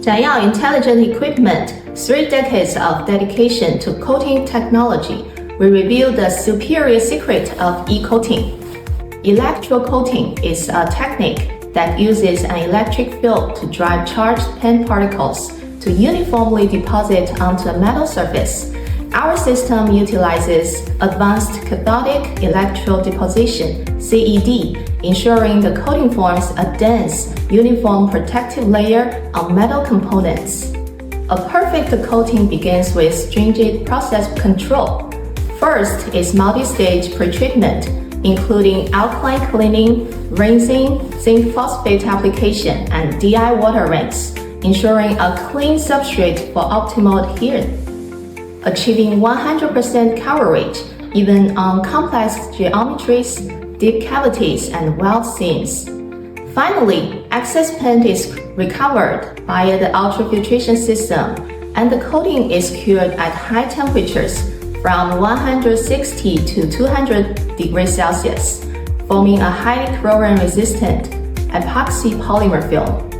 ZHYAO Intelligent Equipment, 3 decades of dedication to coating technology. We reveal the superior secret of e-coating. Electrocoating is a technique that uses an electric field to drive charged paint particles to uniformly deposit onto a metal surface. Our system utilizes advanced cathodic electrodeposition (CED), ensuring the coating forms a dense, uniform protective layer on metal components. A perfect coating begins with stringent process control. First is multi-stage pretreatment, including alkaline cleaning, rinsing, zinc phosphate application, and DI water rinse, ensuring a clean substrate for optimal adherence. Achieving 100% coverage, even on complex geometries, deep cavities, and weld seams. Finally, excess paint is recovered via the ultrafiltration system, and the coating is cured at high temperatures from 160 to 200 degrees Celsius, forming a highly corrosion-resistant epoxy polymer film.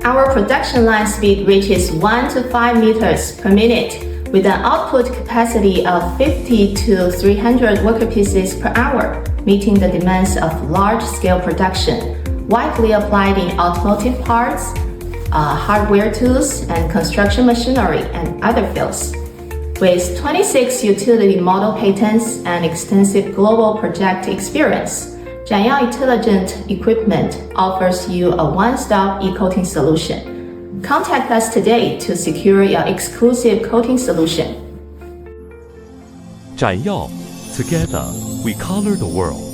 Our production line speed reaches 1 to 5 meters per minute, with an output capacity of 50 to 300 workpieces per hour, meeting the demands of large-scale production, widely applied in automotive parts, hardware tools, and construction machinery and other fields. With 26 utility model patents and extensive global project experience, ZHYAO Intelligent Equipment offers you a one-stop e-coating solution. Contact us today to secure your exclusive coating solution. ZHYAO, together we color the world.